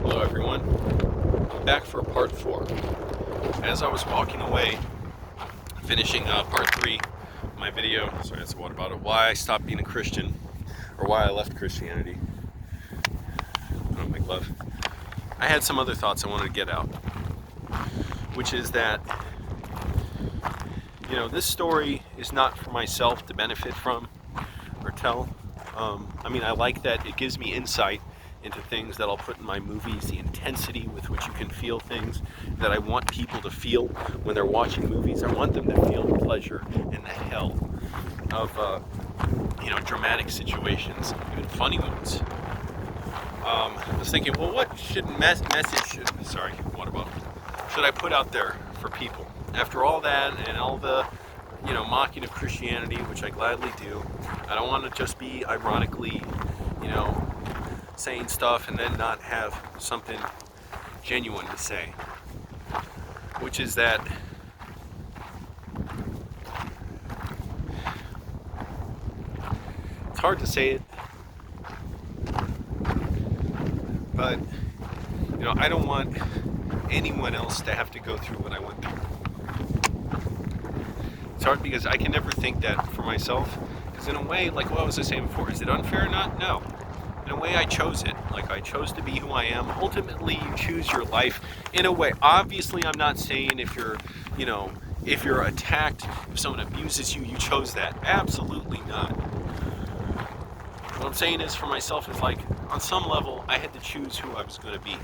Hello everyone, I'm back for part 4. As I was walking away, finishing part 3 of my video, sorry that's a water bottle, why I stopped being a Christian, or why I left Christianity, I don't make love, I had some other thoughts I wanted to get out, which is that, this story is not for myself to benefit from or tell. I like that it gives me insight into things that I'll put in my movies, the intensity with which you can feel things that I want people to feel when they're watching movies. I want them to feel the pleasure and the hell of, dramatic situations, even funny ones. I was thinking, well, what message should I put out there for people? After all that and all the, mocking of Christianity, which I gladly do, I don't want to just be ironically, saying stuff and then not have something genuine to say, which is that it's hard to say it, but I don't want anyone else to have to go through what I went through. It's hard because I can never think that for myself, because in a way, like what was I saying before, is it unfair or not? No. In a way, I chose it. Like, I chose to be who I am. Ultimately, you choose your life in a way. Obviously, I'm not saying if you're attacked, if someone abuses you, you chose that. Absolutely not. What I'm saying is, for myself, is like, on some level, I had to choose who I was going to be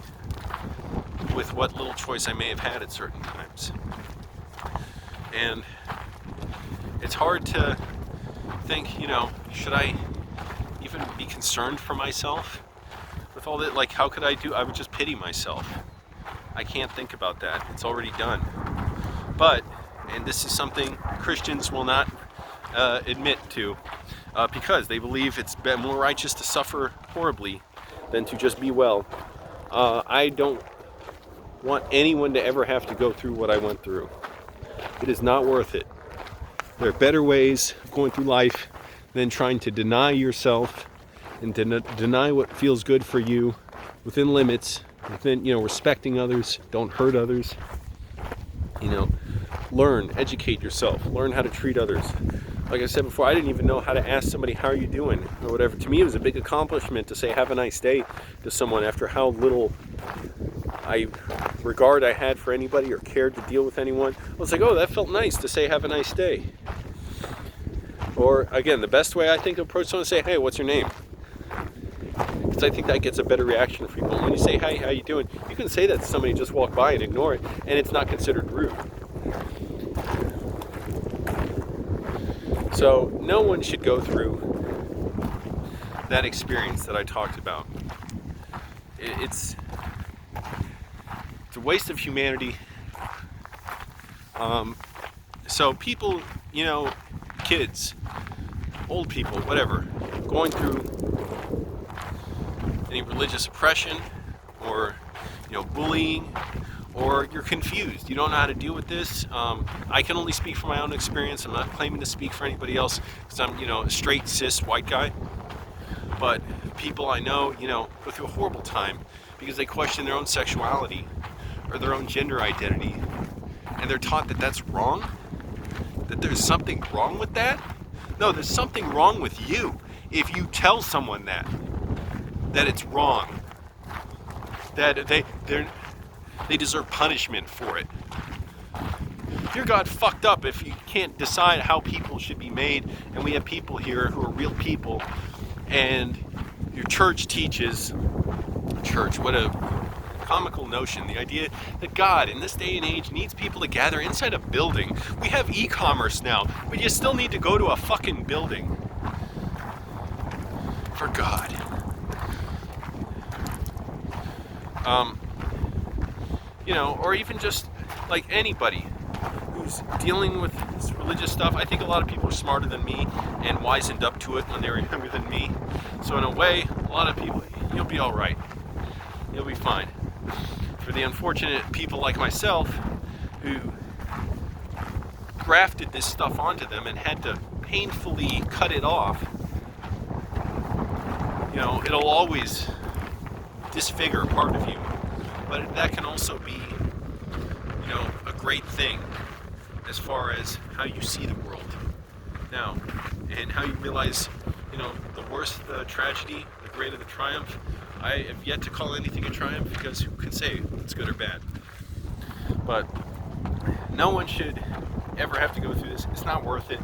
with what little choice I may have had at certain times. And it's hard to think, should I even be concerned for myself with all that? Like, how could I would just pity myself. I can't think about that. It's already done. But, and this is something Christians will not admit to, because they believe it's more righteous to suffer horribly than to just be well. I don't want anyone to ever have to go through what I went through. It is not worth it. There are better ways of going through life than trying to deny yourself and deny what feels good for you within limits, within, respecting others, don't hurt others. Learn, educate yourself, learn how to treat others. Like I said before, I didn't even know how to ask somebody, how are you doing, or whatever. To me, it was a big accomplishment to say, have a nice day to someone after how little regard I had for anybody or cared to deal with anyone. I was like, oh, that felt nice to say, have a nice day. Or, again, the best way I think to approach someone is say, hey, what's your name? Because I think that gets a better reaction from people. When you say, hey, how you doing? You can say that to somebody, just walk by and ignore it, and it's not considered rude. So, no one should go through that experience that I talked about. It's a waste of humanity. So people, kids, old people, whatever, going through any religious oppression or, bullying, or you're confused, you don't know how to deal with this. I can only speak from my own experience. I'm not claiming to speak for anybody else because I'm, a straight, cis, white guy. But people I know, go through a horrible time because they question their own sexuality or their own gender identity, and they're taught that that's wrong, that there's something wrong with that. No, there's something wrong with you if you tell someone that it's wrong, that they deserve punishment for it. Dear God, fucked up if you can't decide how people should be made, and we have people here who are real people, and your church teaches, what a comical notion, the idea that God in this day and age needs people to gather inside a building. We have e-commerce now, but you still need to go to a fucking building. For God. Or even just like anybody who's dealing with this religious stuff. I think a lot of people are smarter than me and wisened up to it when they were younger than me. So in a way, a lot of people, you'll be all right. You'll be fine. For the unfortunate people like myself who grafted this stuff onto them and had to painfully cut it off, it'll always disfigure a part of you. but that can also be, a great thing as far as how you see the world now, and how you realize, the worse the tragedy, the greater the triumph. I have yet to call anything a triumph, because who can say it's good or bad? But no one should ever have to go through this. It's not worth it.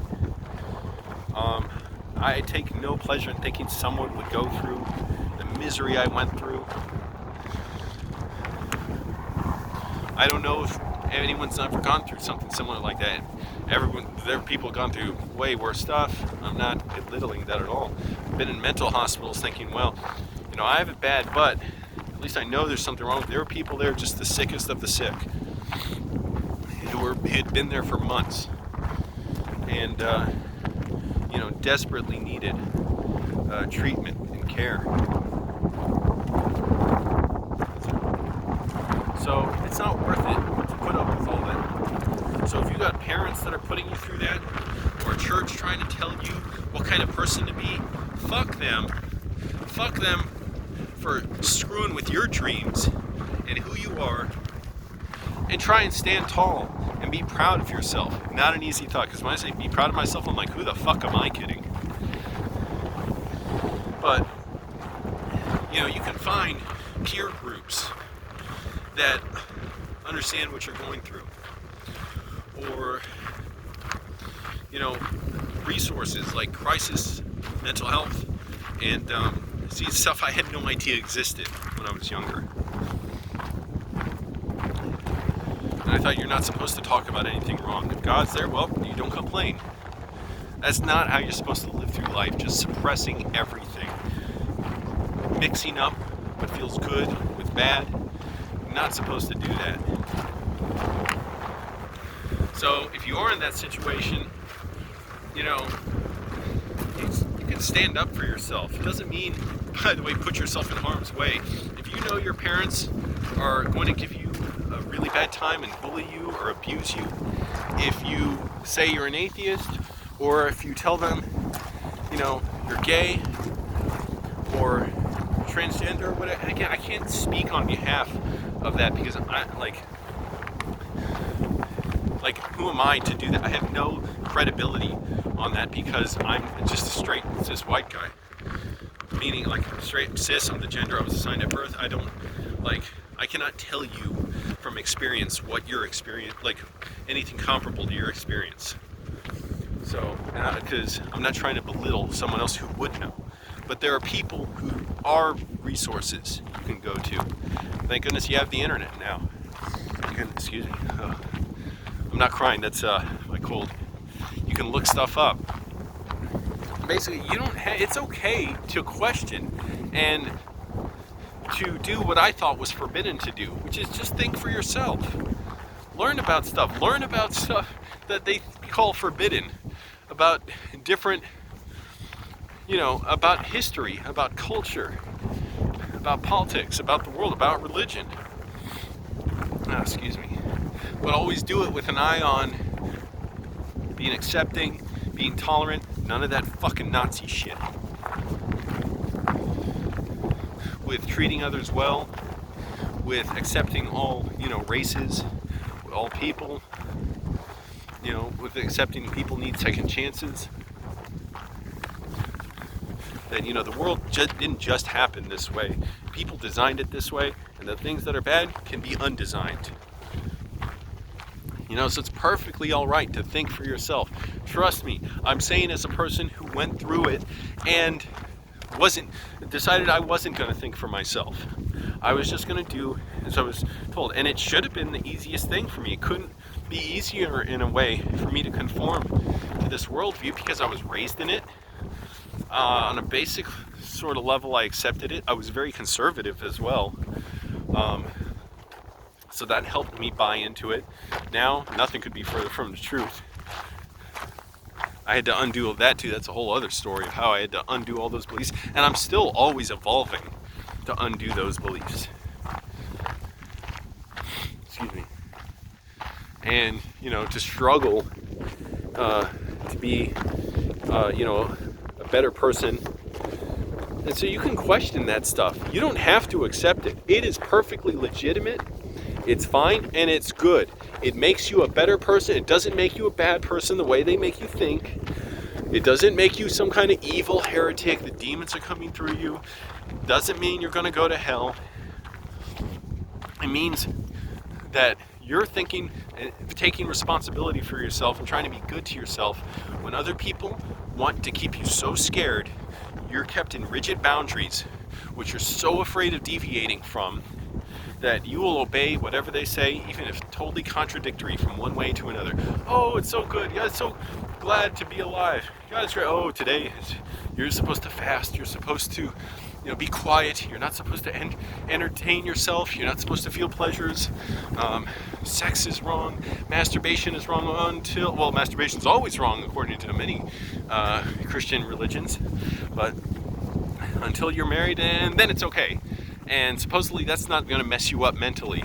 I take no pleasure in thinking someone would go through the misery I went through. I don't know if anyone's ever gone through something similar like that. There are people gone through way worse stuff. I'm not belittling that at all. I've been in mental hospitals thinking, well, I have it bad, but at least I know there's something wrong. There are people there, just the sickest of the sick, who had been there for months, and desperately needed treatment and care. So it's not worth it to put up with all that. So if you got parents that are putting you through that, or a church trying to tell you what kind of person to be, fuck them. Fuck them for screwing with your dreams and who you are. And try and stand tall and be proud of yourself. Not an easy thought, because when I say be proud of myself, I'm like, who the fuck am I kidding? But, you can find peer groups that understand what you're going through. Or, resources like crisis, mental health, and stuff I had no idea existed when I was younger. And I thought, you're not supposed to talk about anything wrong. If God's there, well, you don't complain. That's not how you're supposed to live through life, just suppressing everything. Mixing up what feels good with bad. You're not supposed to do that. So if you are in that situation, you can stand up for yourself. It doesn't mean, by the way, put yourself in harm's way. If you know your parents are going to give you a really bad time and bully you or abuse you, if you say you're an atheist, or if you tell them, you're gay or transgender or whatever, again, I can't speak on behalf of that, because who am I to do that? I have no credibility on that, because I'm just a straight cis white guy. Meaning, straight cis on the gender I was assigned at birth. I cannot tell you from experience what your experience, anything comparable to your experience. So, because I'm not trying to belittle someone else who would know. But there are people who are resources you can go to. Thank goodness you have the internet now. Excuse me. I'm not crying, that's my cold. You can look stuff up. Basically, it's okay to question and to do what I thought was forbidden to do, which is just think for yourself. Learn about stuff. Learn about stuff that they call forbidden, about different, about history, about culture, about politics, about the world, about religion. Excuse me. But always do it with an eye on being accepting, being tolerant, none of that fucking Nazi shit. With treating others well, with accepting all, races, all people, with accepting people need second chances. That, the world didn't just happen this way. People designed it this way, and the things that are bad can be undesigned. So it's perfectly all right to think for yourself. Trust me, I'm saying as a person who went through it and decided I wasn't going to think for myself. I was just going to do as I was told, and it should have been the easiest thing for me. It couldn't be easier in a way for me to conform to this worldview, because I was raised in it. On a basic sort of level, I accepted it. I was very conservative as well. So that helped me buy into it. Now, nothing could be further from the truth. I had to undo that too. That's a whole other story of how I had to undo all those beliefs. And I'm still always evolving to undo those beliefs. Excuse me. And, to struggle to be, a better person And so you can question that stuff. You don't have to accept it. It is perfectly legitimate. It's fine and it's good. It makes you a better person. It doesn't make you a bad person the way they make you think. It doesn't make you some kind of evil heretic. The demons are coming through you. It doesn't mean you're going to go to hell. It means that you're thinking and taking responsibility for yourself and trying to be good to yourself when other people want to keep you so scared. You're kept in rigid boundaries, which you're so afraid of deviating from, that you will obey whatever they say, even if totally contradictory from one way to another. Oh, it's so good. Yeah, it's so glad to be alive. God is great. Oh, today you're supposed to fast. You're supposed to, be quiet. You're not supposed to entertain yourself. You're not supposed to feel pleasures. Sex is wrong. Masturbation is wrong masturbation's always wrong according to many Christian religions. But until you're married, and then it's okay. And supposedly that's not going to mess you up mentally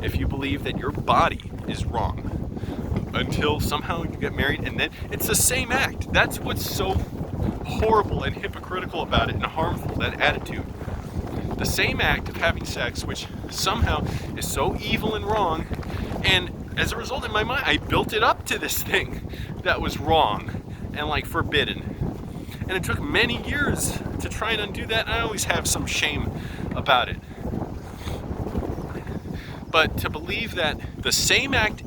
if you believe that your body is wrong until somehow you get married, and then it's the same act. That's what's so horrible and hypocritical about it and harmful, that attitude. The same act of having sex, which somehow is so evil and wrong, and as a result in my mind, I built it up to this thing that was wrong and forbidden. And it took many years to try and undo that, and I always have some shame about it. But to believe that the same act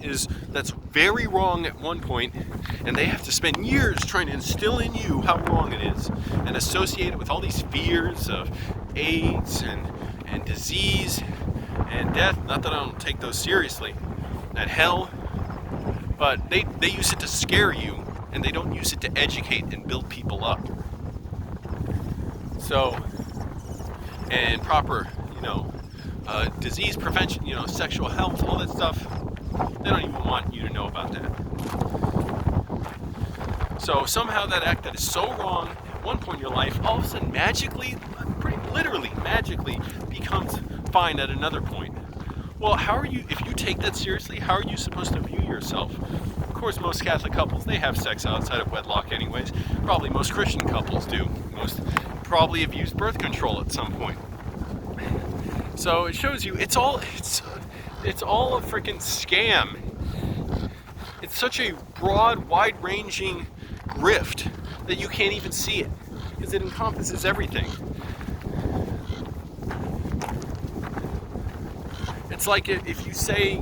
that's very wrong at one point, and they have to spend years trying to instill in you how wrong it is, and associate it with all these fears of AIDS and disease and death, not that I don't take those seriously, and hell, but they use it to scare you, and they don't use it to educate and build people up. So, and proper, disease prevention, sexual health, all that stuff, they don't even want you to know about that. So somehow that act that is so wrong at one point in your life, all of a sudden magically, pretty literally magically, becomes fine at another point. Well, if you take that seriously, how are you supposed to view yourself? Of course, most Catholic couples, they have sex outside of wedlock anyways. Probably most Christian couples do. Most probably have used birth control at some point. So it shows you it's all a freaking scam. It's such a broad, wide-ranging grift that you can't even see it, because it encompasses everything. It's like if you say,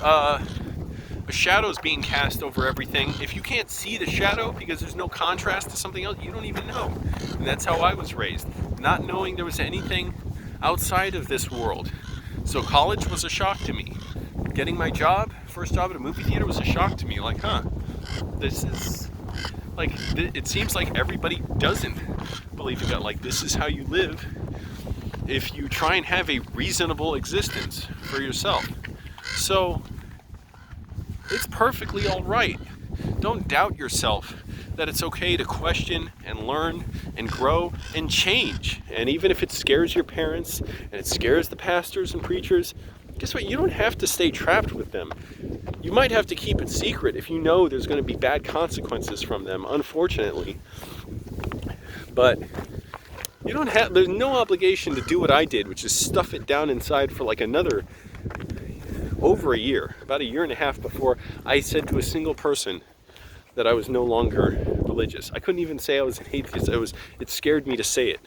a shadow's being cast over everything. If you can't see the shadow because there's no contrast to something else, you don't even know. And that's how I was raised, not knowing there was anything outside of this world. So college was a shock to me. Getting my first job at a movie theater was a shock to me. This is it seems like everybody doesn't believe in God. This is how you live if you try and have a reasonable existence for yourself. So it's perfectly all right. Don't doubt yourself that it's okay to question and learn and grow and change. And even if it scares your parents and it scares the pastors and preachers, guess what? You don't have to stay trapped with them. You might have to keep it secret if you know there's going to be bad consequences from them, unfortunately. But there's no obligation to do what I did, which is stuff it down inside for another over a year, about a year and a half before I said to a single person that I was no longer religious. I couldn't even say I was an atheist. It scared me to say it.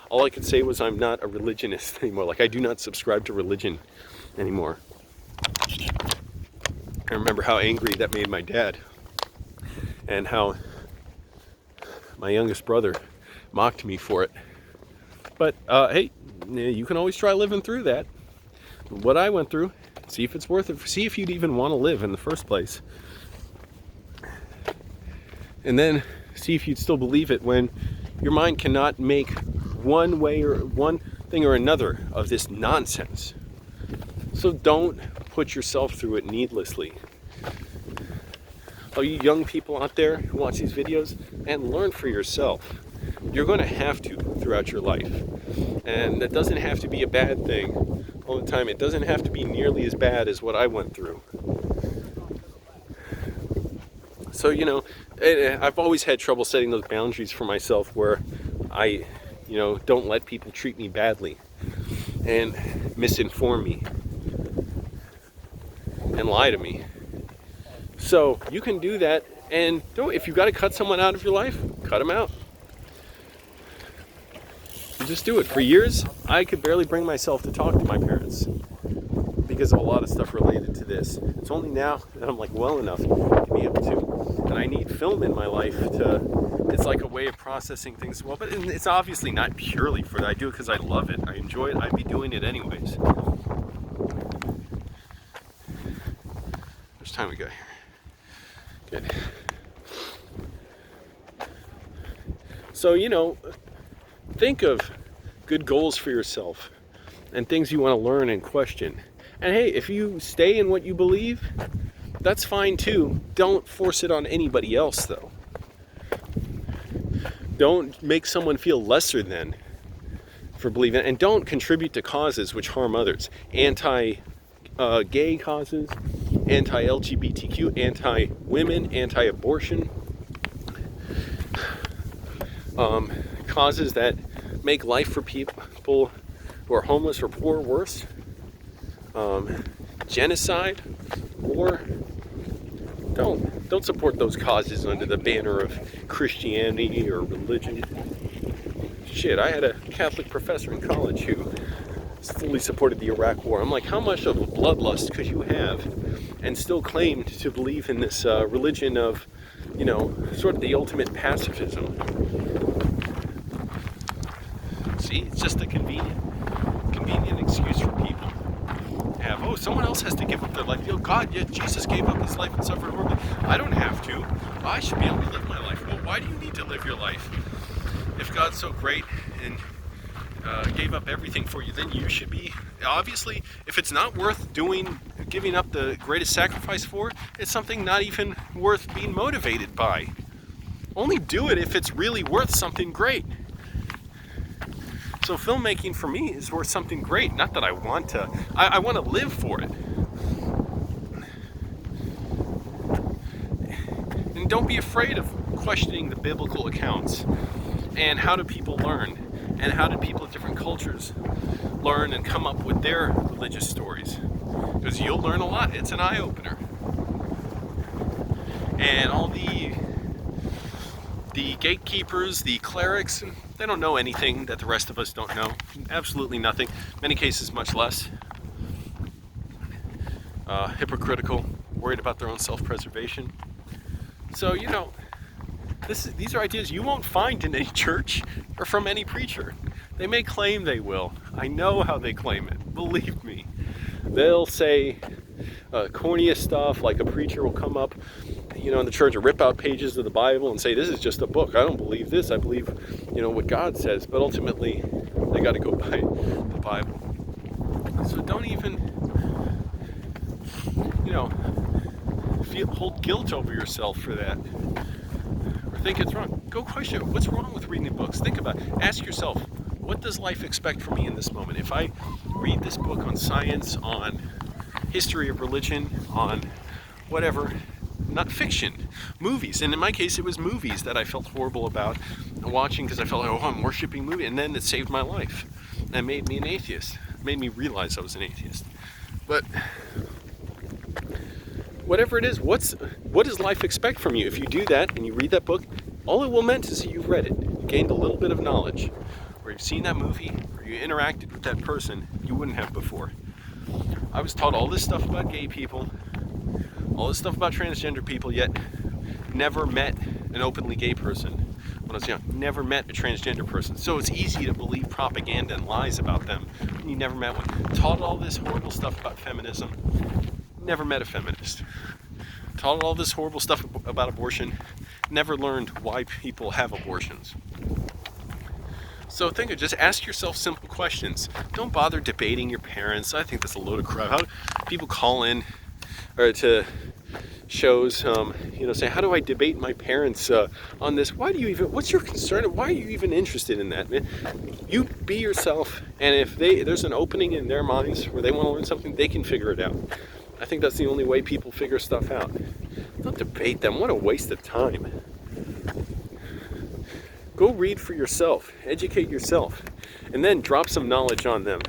All I could say was I'm not a religionist anymore. I do not subscribe to religion anymore. I remember how angry that made my dad, and how my youngest brother mocked me for it. But hey, you can always try living through that. What I went through, see if it's worth it. See if you'd even want to live in the first place. And then see if you'd still believe it when your mind cannot make one way or one thing or another of this nonsense. So don't put yourself through it needlessly. All you young people out there who watch these videos, and learn for yourself. You're going to have to throughout your life. And that doesn't have to be a bad thing all the time. It doesn't have to be nearly as bad as what I went through. So, I've always had trouble setting those boundaries for myself where I, don't let people treat me badly and misinform me and lie to me. So you can do that, and if you got to cut someone out of your life, cut them out. You just do it. For years, I could barely bring myself to talk to my parents because of a lot of stuff related to this. It's only now that I'm well enough to be able to. And I need film in my life it's like a way of processing things as well. But it's obviously not purely for that. I do it because I love it. I enjoy it. I'd be doing it anyways. How much time we got here? Good. So, think of good goals for yourself and things you want to learn and question. And hey, if you stay in what you believe, that's fine too. Don't force it on anybody else, though. Don't make someone feel lesser than for believing, and don't contribute to causes which harm others. Anti-gay causes, anti-LGBTQ, anti-women, anti-abortion, causes that make life for people who are homeless or poor worse, genocide, war. Don't support those causes under the banner of Christianity or religion. Shit, I had a Catholic professor in college who fully supported the Iraq War. I'm like, how much of a bloodlust could you have and still claim to believe in this religion of, sort of the ultimate pacifism? See, it's just a convenient excuse for people to have. Oh, someone else has to give up their life. God, Jesus gave up his life and suffered horribly. I don't have to. I should be able to live my life. Well, why do you need to live your life? If God's so great and gave up everything for you, then you should be. Obviously, if it's not worth giving up the greatest sacrifice for, it's something not even worth being motivated by. Only do it if it's really worth something great. So filmmaking for me is worth something great. Not that I want to. I want to live for it. And don't be afraid of questioning the biblical accounts. And how do people learn? And how did people of different cultures learn and come up with their religious stories? Because you'll learn a lot. It's an eye-opener. And all the gatekeepers, the clerics, they don't know anything that the rest of us don't know. Absolutely nothing. In many cases, much less. Hypocritical, worried about their own self-preservation. So, these are ideas you won't find in any church or from any preacher. They may claim they will. I know how they claim it. Believe me. They'll say corniest stuff, like a preacher will come up, in the church and rip out pages of the Bible and say, this is just a book. I don't believe this. I believe, what God says. But ultimately, they got to go by the Bible. So don't even, hold guilt over yourself for that. Or think it's wrong. Go question it. What's wrong with reading the books? Think about it. Ask yourself, what does life expect from me in this moment? If I read this book on science, on history of religion, on whatever, not fiction, movies. And in my case, it was movies that I felt horrible about watching because I felt like, I'm worshiping movies. And then it saved my life. And made me an atheist. It made me realize I was an atheist. But whatever it is, what does life expect from you? If you do that and you read that book, all it will mean is that you've read it. You gained a little bit of knowledge. Or you've seen that movie, or you interacted with that person you wouldn't have before. I was taught all this stuff about gay people, all this stuff about transgender people, yet never met an openly gay person when I was young. Never met a transgender person. So it's easy to believe propaganda and lies about them when you never met one. Taught all this horrible stuff about feminism. Never met a feminist. Taught all this horrible stuff about abortion. Never learned why people have abortions. So just ask yourself simple questions. Don't bother debating your parents. I think that's a load of crap. How do people call in or to shows, say, how do I debate my parents on this? What's your concern? Why are you even interested in that, man? You be yourself, and if there's an opening in their minds where they want to learn something, they can figure it out. I think that's the only way people figure stuff out. Don't debate them. What a waste of time. Go read for yourself. Educate yourself. And then drop some knowledge on them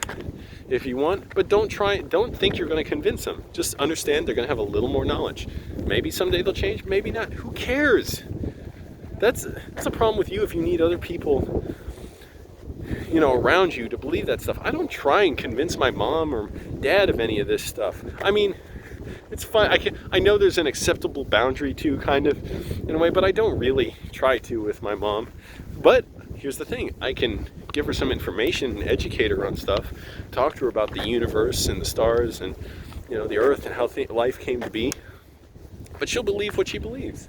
if you want. But don't think you're going to convince them. Just understand they're going to have a little more knowledge. Maybe someday they'll change, maybe not. Who cares? That's a problem with you if you need other people, around you to believe that stuff. I don't try and convince my mom or dad of any of this stuff. I mean, it's fine. I know there's an acceptable boundary too, kind of, in a way, but I don't really try to with my mom. But here's the thing. I can give her some information and educate her on stuff, talk to her about the universe and the stars and, the earth and how life came to be. But she'll believe what she believes.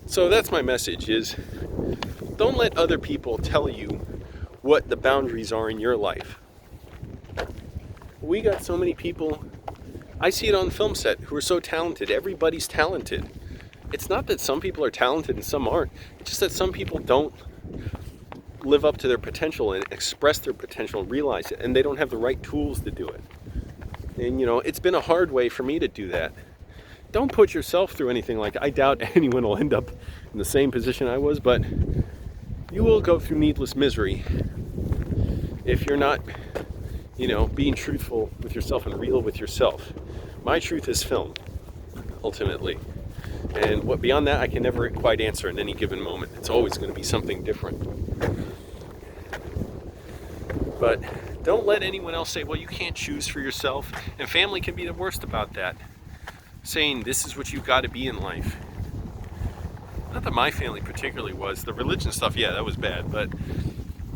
So that's my message is, don't let other people tell you what the boundaries are in your life. We got so many people, I see it on the film set, who are so talented. Everybody's talented. It's not that some people are talented and some aren't. It's just that some people don't live up to their potential and express their potential and realize it, and they don't have the right tools to do it. And it's been a hard way for me to do that. Don't put yourself through anything like that. I doubt anyone will end up in the same position I was, but you will go through needless misery if you're not, being truthful with yourself and real with yourself. My truth is film, ultimately. And what beyond that, I can never quite answer in any given moment. It's always going to be something different. But don't let anyone else say, well, you can't choose for yourself. And family can be the worst about that. Saying this is what you've got to be in life. Not that my family particularly was. The religion stuff, yeah, that was bad. But,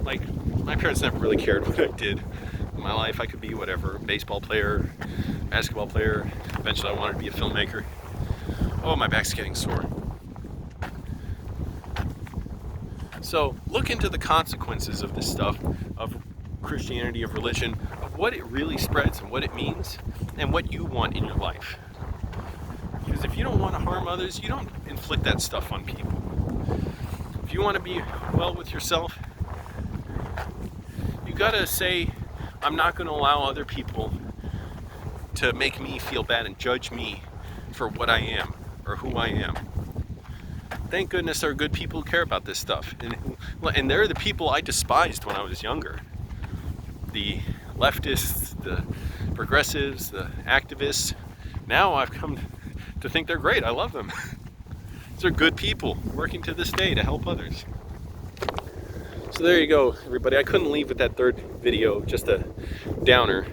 my parents never really cared what I did in my life. I could be whatever, baseball player, basketball player. Eventually I wanted to be a filmmaker. Oh, my back's getting sore. So, look into the consequences of this stuff, of Christianity, of religion, of what it really spreads and what it means, and what you want in your life. Because if you don't want to harm others, you don't inflict that stuff on people. If you want to be well with yourself, you gotta say, I'm not going to allow other people to make me feel bad and judge me for what I am or who I am. Thank goodness there are good people who care about this stuff. And they're the people I despised when I was younger. The leftists, the progressives, the activists. Now I've come to think they're great. I love them. They're good people working to this day to help others. So there you go, everybody. I couldn't leave with that third video, just a downer.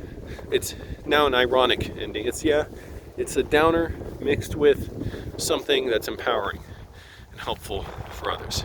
It's now an ironic ending. It's a downer mixed with something that's empowering and helpful for others.